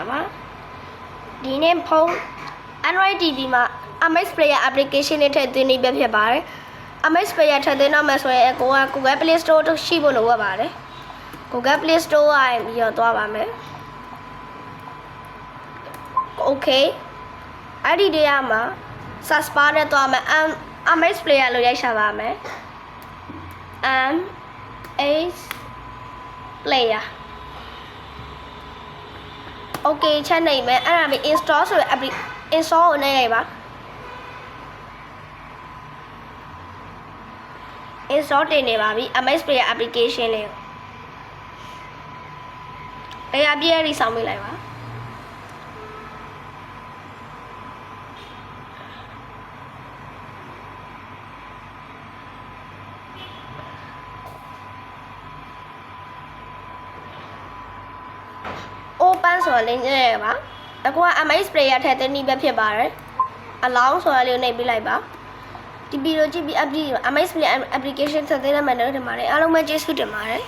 ပါဒီနေ့ဖုန်း Android TV မှာ MX Player application နဲ့ထည့်သွင်းနေပြဖြစ်ပါတယ် MX Player ထည့်သွင်းတော့မှဆိုရင်ကိုက Google Play Store တို့ရှိဖို့လိုပါတယ် Google Play Store ကပြီးတော့သွားပါမယ် Okay အဲ့ဒီတရားမှာ search bar နဲ့သွားမယ် MX Player လို့ရိုက်ရှာပါမယ် MX Player Okay ချက်နေမယ်အဲ့ဒါပြီး install ဆိုရယ် install ကိုနဲ့ရိုက်ပါ install တင်နေပါပြီ MX Player application လေးတရားပြည့်ရည်ဆောင်ပေးလိုက်ပါopen ဆိုတဲ့ link နဲ့ပါအခုက MX Player ထည့်သွင်းနေပဲဖြစ်ပါတယ် allow ဆိုတဲ့လေးကိုနှိပ်ပေးလိုက်ပါဒီဗီဒီယိုကြည့်ပြီး MX Player application ထည့်သွင်းရမယ်လို့ထင်ပါတယ်အားလုံးပဲကျေးဇူးတင်ပါတယ်